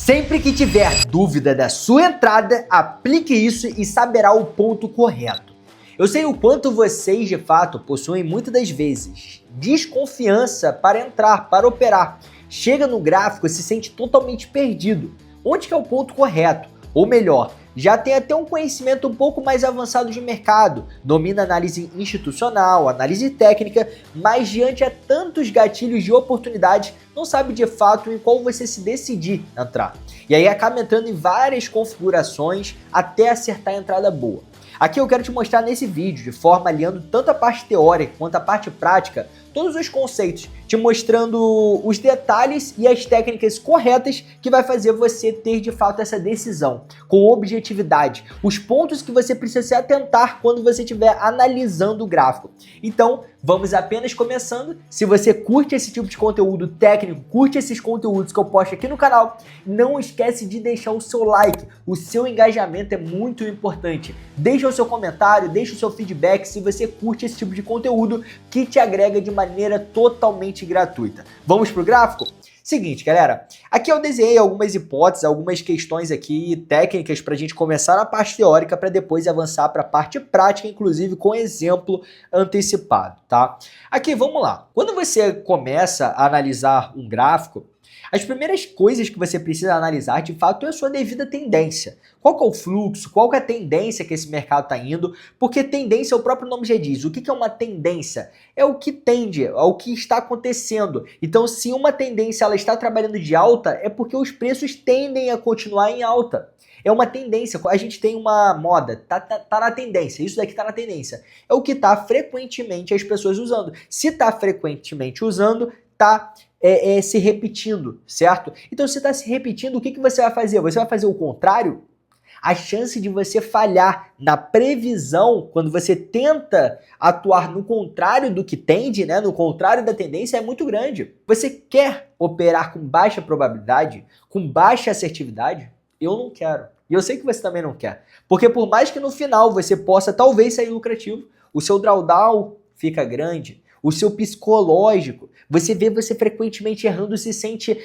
Sempre que tiver dúvida da sua entrada, aplique isso e saberá o ponto correto. Eu sei o quanto vocês, de fato, possuem muitas das vezes desconfiança para entrar, para operar. Chega no gráfico e se sente totalmente perdido. Onde que é o ponto correto? Ou melhor, já tem até um conhecimento um pouco mais avançado de mercado, domina análise institucional, análise técnica, mas diante a tantos gatilhos de oportunidade, não sabe de fato em qual você se decidir entrar. E aí acaba entrando em várias configurações até acertar a entrada boa. Aqui eu quero te mostrar nesse vídeo, de forma aliando tanto a parte teórica quanto a parte prática, todos os conceitos, te mostrando os detalhes e as técnicas corretas que vai fazer você ter de fato essa decisão, com objetividade, os pontos que você precisa se atentar quando você estiver analisando o gráfico. Então, vamos apenas começando. Se você curte esse tipo de conteúdo técnico, curte esses conteúdos que eu posto aqui no canal, não esquece de deixar o seu like, o seu engajamento é muito importante. Deixa o seu comentário, deixa o seu feedback se você curte esse tipo de conteúdo que te agrega de maneira totalmente gratuita. Vamos pro gráfico? Seguinte, galera, aqui eu desenhei algumas hipóteses, algumas questões aqui técnicas para a gente começar na parte teórica para depois avançar para a parte prática, inclusive com exemplo antecipado, tá? Aqui, vamos lá. Quando você começa a analisar um gráfico, as primeiras coisas que você precisa analisar, de fato, é a sua devida tendência. Qual que é o fluxo, qual que é a tendência que esse mercado está indo, porque tendência, o próprio nome já diz. O que é uma tendência? É o que tende, é o que está acontecendo. Então, se uma tendência ela está trabalhando de alta, é porque os preços tendem a continuar em alta. É uma tendência, a gente tem uma moda, tá na tendência, isso daqui tá na tendência. É o que tá frequentemente as pessoas usando. Se tá frequentemente usando, tá se repetindo, certo? Então, se está se repetindo, o que você vai fazer? Você vai fazer o contrário? A chance de você falhar na previsão, quando você tenta atuar no contrário do que tende, né, no contrário da tendência, é muito grande. Você quer operar com baixa probabilidade, com baixa assertividade? Eu não quero. E eu sei que você também não quer. Porque por mais que no final você possa talvez sair lucrativo, o seu drawdown fica grande, o seu psicológico, você vê você frequentemente errando, se sente,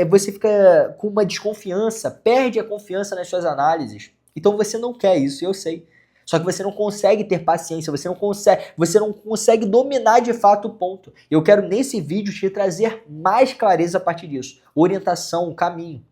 você fica com uma desconfiança, perde a confiança nas suas análises. Então você não quer isso, eu sei. Só que você não consegue ter paciência, você não consegue dominar de fato o ponto. Eu quero nesse vídeo te trazer mais clareza a partir disso, orientação, caminho.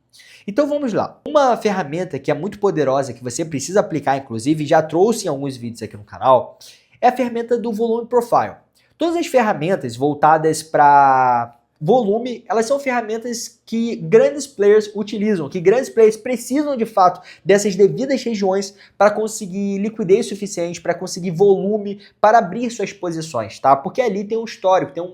Então vamos lá. Uma ferramenta que é muito poderosa, que você precisa aplicar, inclusive, já trouxe em alguns vídeos aqui no canal, é a ferramenta do Volume Profile. Todas as ferramentas voltadas para volume, elas são ferramentas que grandes players utilizam, que grandes players precisam de fato dessas devidas regiões para conseguir liquidez suficiente, para conseguir volume, para abrir suas posições, tá? Porque ali tem um histórico, tem um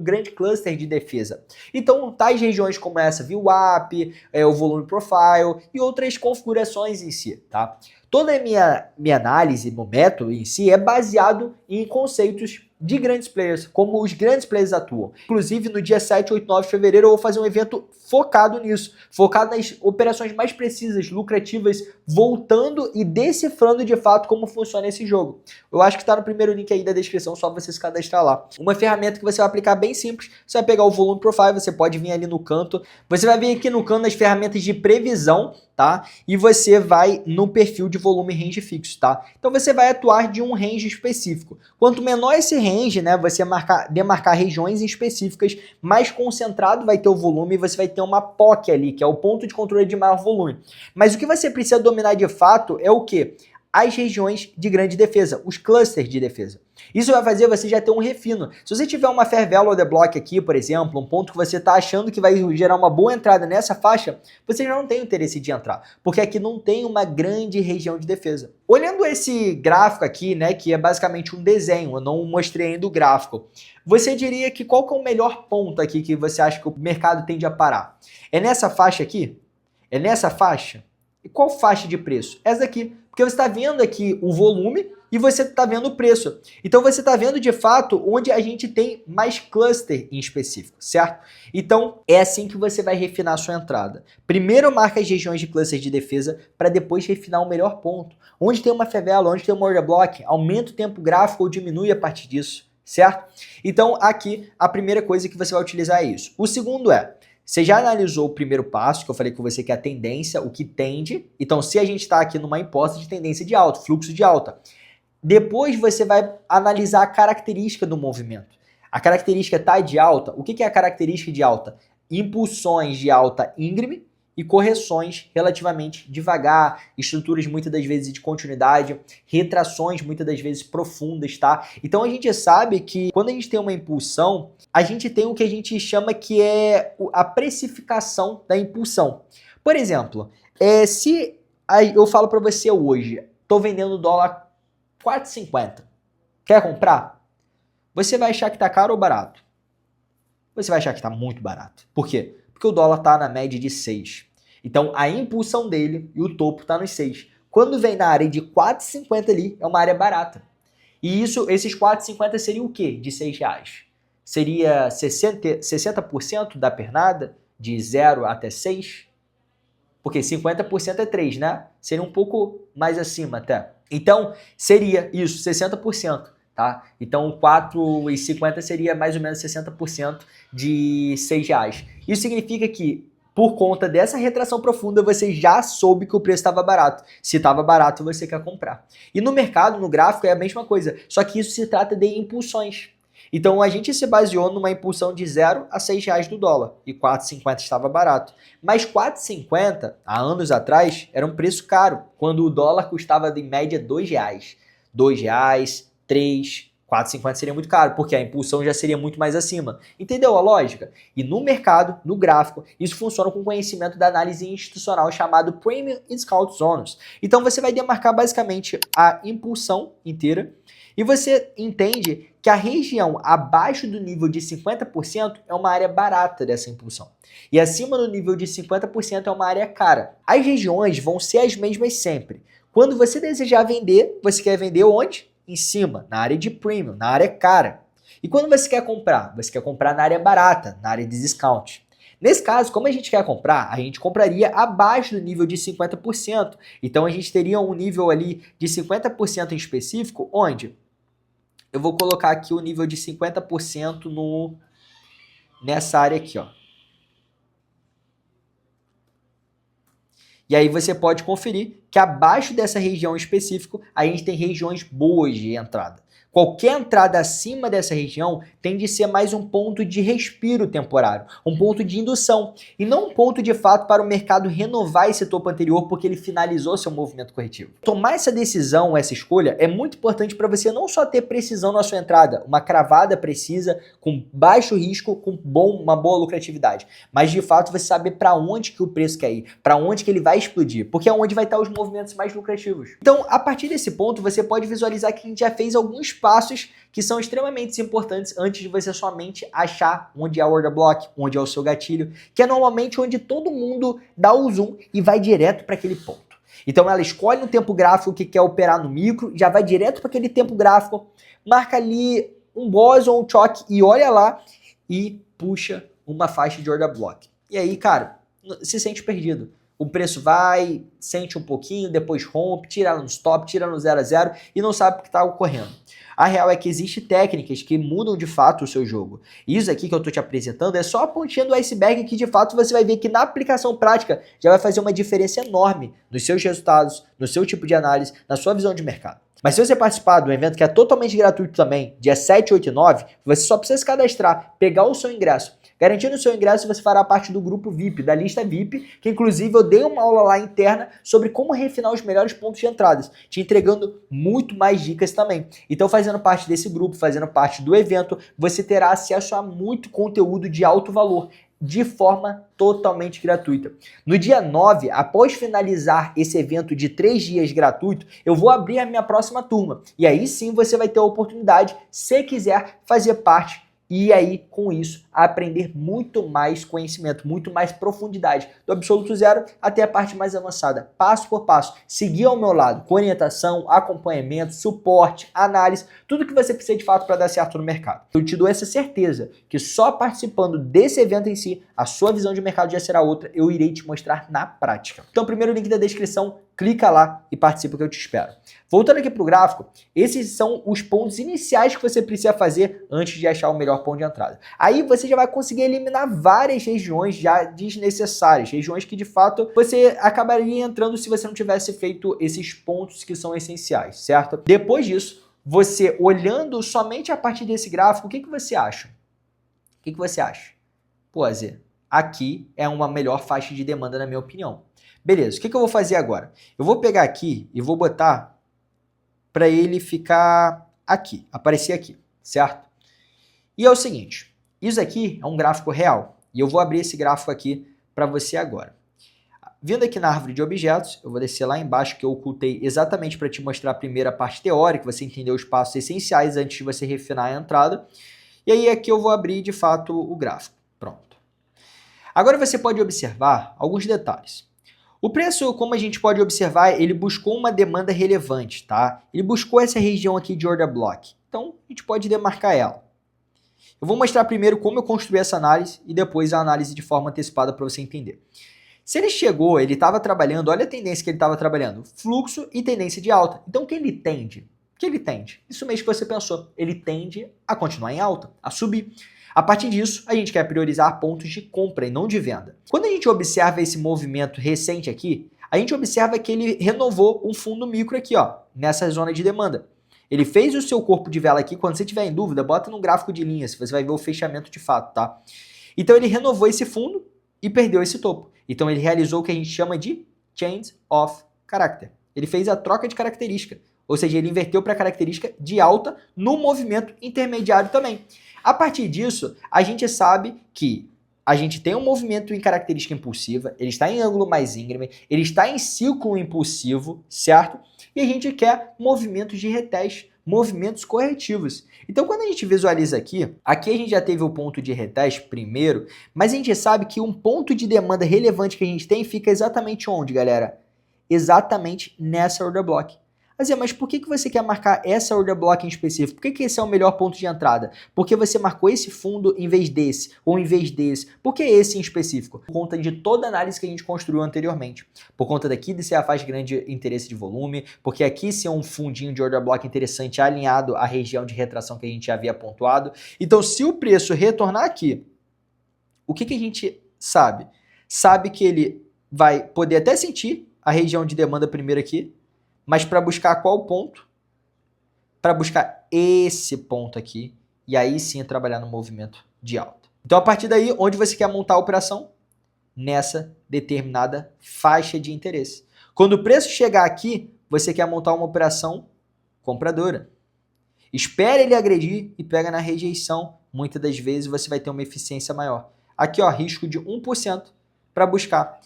grande cluster de defesa. Então, tais regiões como essa, VWAP, o Volume Profile e outras configurações em si, tá? Toda a minha análise no método em si é baseado em conceitos de grandes players, como os grandes players atuam. Inclusive, no dia 7, 8, 9 de fevereiro, eu vou fazer um evento focado nisso, focado nas operações mais precisas, lucrativas, voltando e decifrando de fato como funciona esse jogo. Eu acho que está no primeiro link aí da descrição, só você se cadastrar lá. Uma ferramenta que você vai aplicar bem simples, você vai pegar o Volume Profile, você pode vir ali no canto, você vai vir aqui no canto das ferramentas de previsão, tá? E você vai no perfil de volume range fixo, tá? Então você vai atuar de um range específico. Quanto menor esse range, né, você demarcar regiões específicas, mais concentrado vai ter o volume e você vai ter uma POC ali, que é o ponto de controle de maior volume. Mas o que você precisa dominar de fato é o quê? As regiões de grande defesa, os clusters de defesa. Isso vai fazer você já ter um refino. Se você tiver uma fair value order block aqui, por exemplo, um ponto que você está achando que vai gerar uma boa entrada nessa faixa, você já não tem o interesse de entrar, porque aqui não tem uma grande região de defesa. Olhando esse gráfico aqui, né, que é basicamente um desenho, eu não mostrei ainda o gráfico, você diria que qual que é o melhor ponto aqui que você acha que o mercado tende a parar? É nessa faixa aqui? É nessa faixa? E qual faixa de preço? Essa daqui. Porque você está vendo aqui o volume e você está vendo o preço. Então você está vendo de fato onde a gente tem mais cluster em específico, certo? Então é assim que você vai refinar a sua entrada. Primeiro marca as regiões de cluster de defesa para depois refinar o melhor ponto. Onde tem uma favela, onde tem uma order block, aumenta o tempo gráfico ou diminui a partir disso, certo? Então aqui a primeira coisa que você vai utilizar é isso. O segundo é, Você já analisou o primeiro passo, que eu falei com você, que é a tendência, o que tende. Então, se a gente está aqui numa imposta de tendência de alta, fluxo de alta, depois você vai analisar a característica do movimento. A característica está de alta. O que é a característica de alta? Impulsões de alta íngreme e correções relativamente devagar, estruturas muitas das vezes de continuidade, retrações muitas das vezes profundas, tá? Então a gente sabe que quando a gente tem uma impulsão, a gente tem o que a gente chama que é a precificação da impulsão. Por exemplo, se eu falo para você hoje, estou vendendo dólar 4,50, quer comprar? Você vai achar que está caro ou barato? Você vai achar que está muito barato. Por quê? Porque o dólar está na média de 6. Então, a impulsão dele e o topo está nos 6. Quando vem na área de 4,50 ali, é uma área barata. E esses 4,50 seria o quê? De R$6. Seria 60% da pernada, de 0 até 6? Porque 50% é 3, né? Seria um pouco mais acima até. Então, seria isso, 60%. Tá? Então 4,50 seria mais ou menos 60% de R$6. Isso significa que por conta dessa retração profunda você já soube que o preço estava barato. Se estava barato, você quer comprar. E no mercado, no gráfico, é a mesma coisa. Só que isso se trata de impulsões. Então a gente se baseou numa impulsão de 0 a R$6 do dólar. E 4,50 estava barato. Mas 4,50, há anos atrás, era um preço caro. Quando o dólar custava em média R$2. R$2, 3, 4,50 seria muito caro, porque a impulsão já seria muito mais acima. Entendeu a lógica? E no mercado, no gráfico, isso funciona com conhecimento da análise institucional chamado Premium Discount Zones. Então você vai demarcar basicamente a impulsão inteira e você entende que a região abaixo do nível de 50% é uma área barata dessa impulsão. E acima do nível de 50% é uma área cara. As regiões vão ser as mesmas sempre. Quando você desejar vender, você quer vender onde? Em cima, na área de premium, na área cara. E quando você quer comprar? Você quer comprar na área barata, na área de discount. Nesse caso, como a gente quer comprar, a gente compraria abaixo do nível de 50%. Então a gente teria um nível ali de 50% em específico, onde eu vou colocar aqui o nível de 50% nessa área aqui, ó. E aí você pode conferir que abaixo dessa região específica, a gente tem regiões boas de entrada. Qualquer entrada acima dessa região tende a ser mais um ponto de respiro temporário, um ponto de indução, e não um ponto de fato para o mercado renovar esse topo anterior porque ele finalizou seu movimento corretivo. Tomar essa decisão, essa escolha, é muito importante para você não só ter precisão na sua entrada, uma cravada precisa, com baixo risco, com uma boa lucratividade, mas de fato você saber para onde que o preço quer ir, para onde que ele vai explodir, porque é onde vai estar os movimentos mais lucrativos. Então, a partir desse ponto, você pode visualizar que a gente já fez alguns passos que são extremamente importantes antes de você somente achar onde é o order block, onde é o seu gatilho, que é normalmente onde todo mundo dá o zoom e vai direto para aquele ponto. Então ela escolhe um tempo gráfico que quer operar no micro, já vai direto para aquele tempo gráfico, marca ali um boss ou um choque e olha lá e puxa uma faixa de order block. E aí, cara, se sente perdido. O preço vai, sente um pouquinho, depois rompe, tira no stop, tira no 0 a 0 e não sabe o que está ocorrendo. A real é que existem técnicas que mudam de fato o seu jogo. Isso aqui que eu estou te apresentando é só a pontinha do iceberg que de fato você vai ver que na aplicação prática já vai fazer uma diferença enorme nos seus resultados, no seu tipo de análise, na sua visão de mercado. Mas se você participar do evento que é totalmente gratuito também, dia 7, 8 e 9, você só precisa se cadastrar, pegar o seu ingresso. Garantindo o seu ingresso, você fará parte do grupo VIP, da lista VIP, que inclusive eu dei uma aula lá interna sobre como refinar os melhores pontos de entradas, te entregando muito mais dicas também. Então, fazendo parte desse grupo, fazendo parte do evento, você terá acesso a muito conteúdo de alto valor, de forma totalmente gratuita. No dia 9, após finalizar esse evento de 3 dias gratuito, eu vou abrir a minha próxima turma. E aí sim você vai ter a oportunidade, se quiser, fazer parte e aí, com isso, aprender muito mais conhecimento, muito mais profundidade, do absoluto zero até a parte mais avançada, passo por passo, seguir ao meu lado, com orientação, acompanhamento, suporte, análise, tudo que você precisa de fato para dar certo no mercado. Eu te dou essa certeza que só participando desse evento em si, a sua visão de mercado já será outra, eu irei te mostrar na prática. Então, primeiro link da descrição, clica lá e participa que eu te espero. Voltando aqui para o gráfico, esses são os pontos iniciais que você precisa fazer antes de achar o melhor ponto de entrada. Aí você já vai conseguir eliminar várias regiões já desnecessárias, regiões que de fato você acabaria entrando se você não tivesse feito esses pontos que são essenciais, certo? Depois disso, você olhando somente a partir desse gráfico, o que você acha? O que você acha? Pô, Zé, aqui é uma melhor faixa de demanda na minha opinião. Beleza, o que eu vou fazer agora? Eu vou pegar aqui e vou botar para ele ficar aqui, aparecer aqui, certo? E é o seguinte, isso aqui é um gráfico real e eu vou abrir esse gráfico aqui para você agora. Vindo aqui na árvore de objetos, eu vou descer lá embaixo que eu ocultei exatamente para te mostrar a primeira parte teórica, você entender os passos essenciais antes de você refinar a entrada. E aí aqui eu vou abrir de fato o gráfico. Pronto. Agora você pode observar alguns detalhes. O preço, como a gente pode observar, ele buscou uma demanda relevante, tá? Ele buscou essa região aqui de order block. Então, a gente pode demarcar ela. Eu vou mostrar primeiro como eu construí essa análise e depois a análise de forma antecipada para você entender. Se ele chegou, ele estava trabalhando, olha a tendência que ele estava trabalhando, fluxo e tendência de alta. Então, o que ele tende? O que ele tende? Isso mesmo que você pensou. Ele tende a continuar em alta, a subir. A partir disso, a gente quer priorizar pontos de compra e não de venda. Quando a gente observa esse movimento recente aqui, a gente observa que ele renovou um fundo micro aqui, ó, nessa zona de demanda. Ele fez o seu corpo de vela aqui, quando você tiver em dúvida, bota num gráfico de linhas, você vai ver o fechamento de fato, tá? Então ele renovou esse fundo e perdeu esse topo. Então ele realizou o que a gente chama de change of character. Ele fez a troca de característica, ou seja, ele inverteu para a característica de alta no movimento intermediário também. A partir disso, a gente sabe que a gente tem um movimento em característica impulsiva, ele está em ângulo mais íngreme, ele está em ciclo impulsivo, certo? E a gente quer movimentos de reteste, movimentos corretivos. Então, quando a gente visualiza aqui a gente já teve o ponto de reteste primeiro, mas a gente sabe que um ponto de demanda relevante que a gente tem fica exatamente onde, galera? Exatamente nessa order block. Mas por que você quer marcar essa order block em específico? Por que esse é o melhor ponto de entrada? Porque você marcou esse fundo em vez desse, ou em vez desse? Por que esse em específico? Por conta de toda a análise que a gente construiu anteriormente. Por conta daqui de ser a faixa de grande interesse de volume, porque aqui ser um fundinho de order block interessante alinhado à região de retração que a gente havia pontuado. Então, se o preço retornar aqui, o que a gente sabe? Sabe que ele vai poder até sentir a região de demanda primeiro aqui, mas para buscar qual ponto? Para buscar esse ponto aqui, e aí sim trabalhar no movimento de alta. Então, a partir daí, onde você quer montar a operação? Nessa determinada faixa de interesse. Quando o preço chegar aqui, você quer montar uma operação compradora. Espera ele agredir e pega na rejeição. Muitas das vezes você vai ter uma eficiência maior. Aqui, ó, risco de 1% para buscar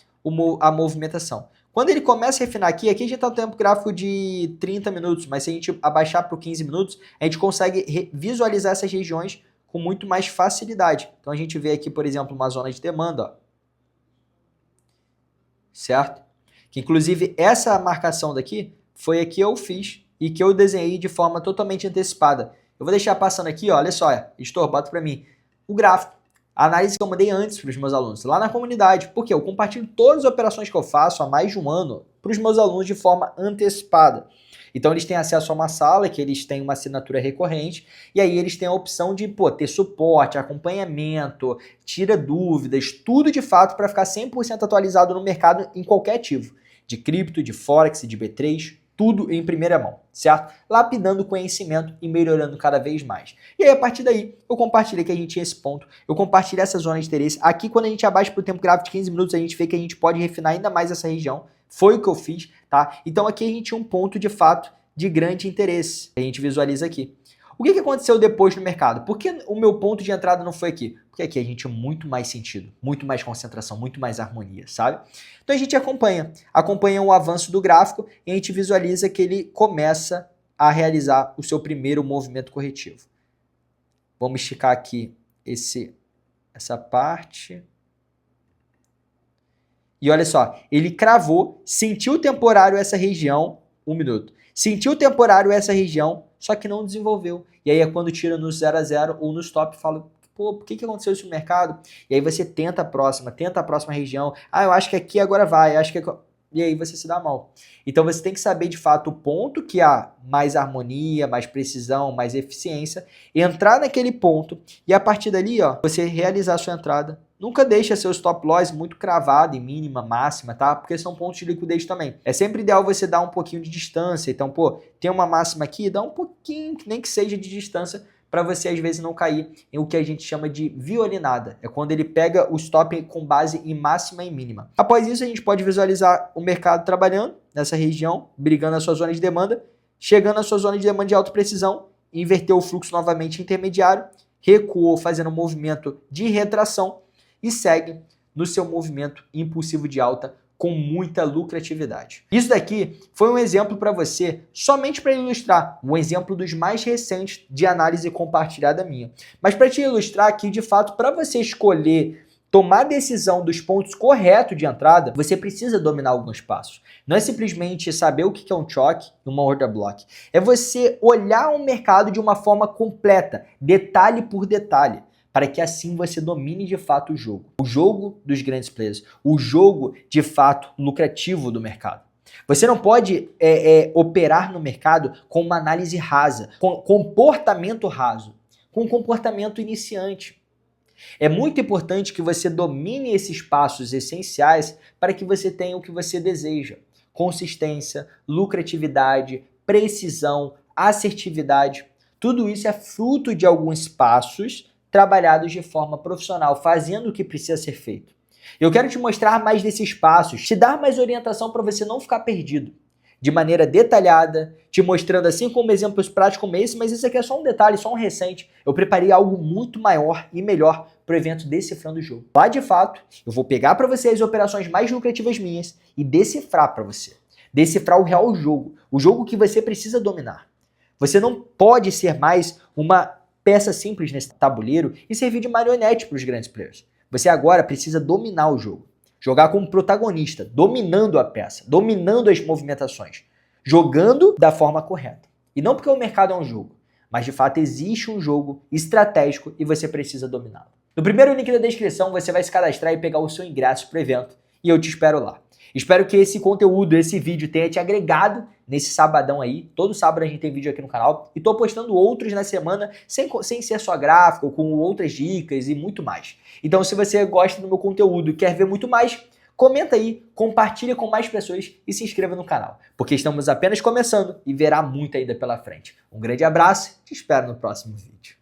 a movimentação. Quando ele começa a refinar aqui a gente está no tempo gráfico de 30 minutos, mas se a gente abaixar para 15 minutos, a gente consegue visualizar essas regiões com muito mais facilidade. Então a gente vê aqui, por exemplo, uma zona de demanda, ó. Certo? Que inclusive essa marcação daqui foi a que eu fiz e que eu desenhei de forma totalmente antecipada. Eu vou deixar passando aqui, ó, olha só, editor, bota para mim o gráfico. A análise que eu mandei antes para os meus alunos, lá na comunidade. Porque eu compartilho todas as operações que eu faço há mais de um ano para os meus alunos de forma antecipada. Então eles têm acesso a uma sala que eles têm uma assinatura recorrente e aí eles têm a opção de ter suporte, acompanhamento, tira dúvidas, tudo de fato para ficar 100% atualizado no mercado em qualquer ativo. De cripto, de Forex, de B3, tudo em primeira mão, certo? Lapidando conhecimento e melhorando cada vez mais. E aí, a partir daí, eu compartilhei que a gente tinha esse ponto, eu compartilhei essa zona de interesse. Aqui, quando a gente abaixa para o tempo gráfico de 15 minutos, a gente vê que a gente pode refinar ainda mais essa região. Foi o que eu fiz, tá? Então, aqui a gente tinha um ponto, de fato, de grande interesse. A gente visualiza aqui. O que aconteceu depois no mercado? Por que o meu ponto de entrada não foi aqui? Porque aqui a gente tinha muito mais sentido, muito mais concentração, muito mais harmonia, sabe? Então a gente acompanha o avanço do gráfico e a gente visualiza que ele começa a realizar o seu primeiro movimento corretivo. Vamos esticar aqui essa parte. E olha só, ele cravou, sentiu o temporário essa região, 1 minuto. Sentiu o temporário essa região, só que não desenvolveu. E aí é quando tira no 0 a 0 ou no stop e fala, por que aconteceu isso no mercado? E aí você tenta a próxima região. Eu acho que aqui agora vai, acho que... e aí você se dá mal. Então você tem que saber de fato o ponto que há mais harmonia, mais precisão, mais eficiência, entrar naquele ponto e a partir dali, ó, você realizar a sua entrada. Nunca deixa seu stop loss muito cravado em mínima, máxima, tá? Porque são pontos de liquidez também. É sempre ideal você dar um pouquinho de distância. Então, pô, tem uma máxima aqui, dá um pouquinho, nem que seja de distância, para você às vezes não cair em o que a gente chama de violinada. É quando ele pega o stop com base em máxima e mínima. Após isso, a gente pode visualizar o mercado trabalhando nessa região, brigando na sua zona de demanda, chegando na sua zona de demanda de alta precisão, inverteu o fluxo novamente intermediário, recuou fazendo um movimento de retração e segue no seu movimento impulsivo de alta com muita lucratividade. Isso daqui foi um exemplo para você, somente para ilustrar, um exemplo dos mais recentes de análise compartilhada minha. Mas para te ilustrar que, de fato, para você escolher tomar a decisão dos pontos corretos de entrada, você precisa dominar alguns passos. Não é simplesmente saber o que é um choque e uma order block. É você olhar o mercado de uma forma completa, detalhe por detalhe, para que assim você domine de fato o jogo dos grandes players, o jogo de fato lucrativo do mercado. Você não pode operar no mercado com uma análise rasa, com comportamento raso, com comportamento iniciante. É muito importante que você domine esses passos essenciais para que você tenha o que você deseja. Consistência, lucratividade, precisão, assertividade. Tudo isso é fruto de alguns passos trabalhados de forma profissional, fazendo o que precisa ser feito. Eu quero te mostrar mais desses passos, te dar mais orientação para você não ficar perdido, de maneira detalhada, te mostrando assim como exemplos práticos como esse, mas isso aqui é só um detalhe, só um recente. Eu preparei algo muito maior e melhor para o evento Decifrando o Jogo. Lá, de fato, eu vou pegar para você as operações mais lucrativas minhas e decifrar para você. Decifrar o real jogo, o jogo que você precisa dominar. Você não pode ser mais uma peça simples nesse tabuleiro e servir de marionete para os grandes players. Você agora precisa dominar o jogo. Jogar como protagonista, dominando a peça, dominando as movimentações, jogando da forma correta. E não porque o mercado é um jogo, mas de fato existe um jogo estratégico e você precisa dominá-lo. No primeiro link da descrição você vai se cadastrar e pegar o seu ingresso para o evento e eu te espero lá. Espero que esse conteúdo, esse vídeo tenha te agregado nesse sabadão aí. Todo sábado a gente tem vídeo aqui no canal e tô postando outros na semana sem ser só gráfico, com outras dicas e muito mais. Então se você gosta do meu conteúdo e quer ver muito mais, comenta aí, compartilha com mais pessoas e se inscreva no canal, porque estamos apenas começando e verá muito ainda pela frente. Um grande abraço, te espero no próximo vídeo.